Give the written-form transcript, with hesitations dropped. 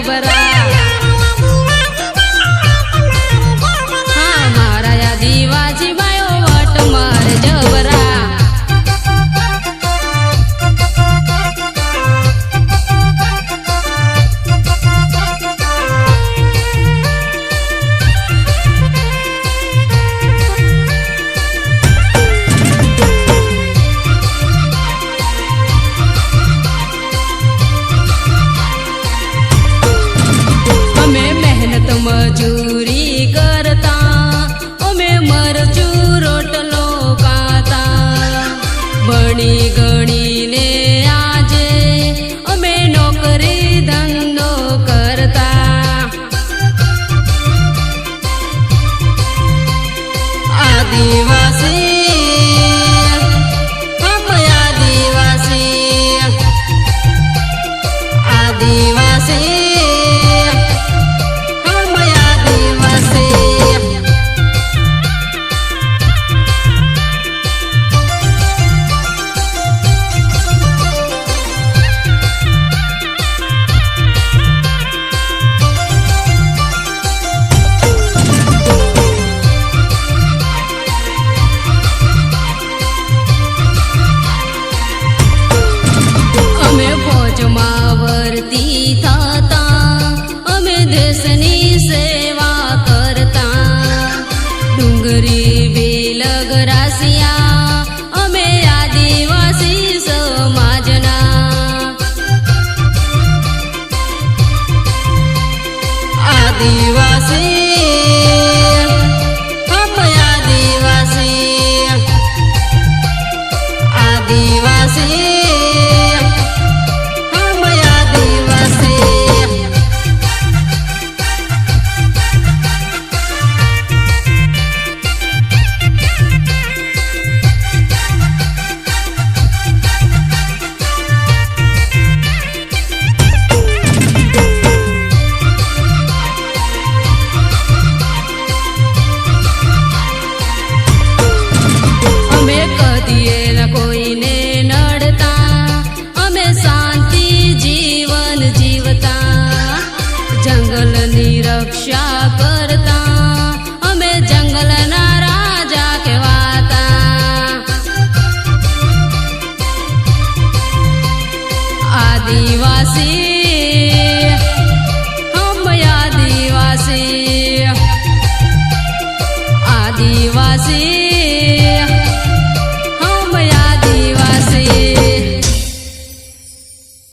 જબરા હા મારા આદિવાસી ભાઈઓ વટ મારે જબરા મજૂરી કરતા અમે મરચું રોટલો ખાતા ભણી ગણીને આજે અમે નોકરી ધંધો કરતા આદિવાસી હમ આદિવાસી આદિવાસી ભરતી થતા અમે દેશની સેવા કરતા ડુંગરી બેલગ રાસિયા અમે આદિવાસી સમાજના આદિવાસી હમ આદિવાસી આદિવાસી કોઈને નડતા અમે શાંતિ જીવન જીવતા જંગલની રક્ષા કરતા અમે જંગલના રાજા કહેવાતા આદિવાસી